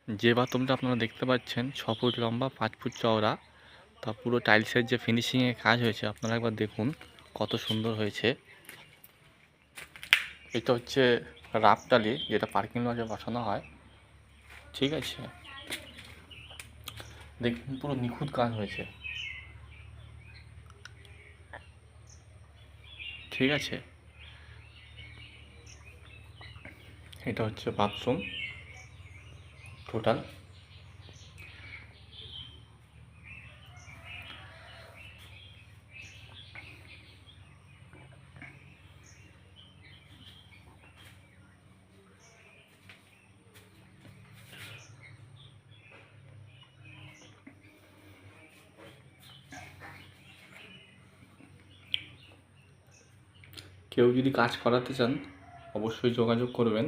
যে বাথরুমটা আপনারা দেখতে পাচ্ছেন 6 ফুট লম্বা 5 ফুট চওড়া, তা পুরো টাইলসের যে ফিনিশিংয়ে কাজ হয়েছে আপনারা একবার দেখুন কত সুন্দর হয়েছে। এটা হচ্ছে রাফ টালি, যেটা পার্কিং লজে বসানো হয়। ঠিক আছে, দেখুন পুরো নিখুঁত কাজ হয়েছে। ঠিক আছে, এটা হচ্ছে বাথরুম টোটাল। কেউ যদি কাজ করাতে চান অবশ্যই যোগাযোগ করবেন।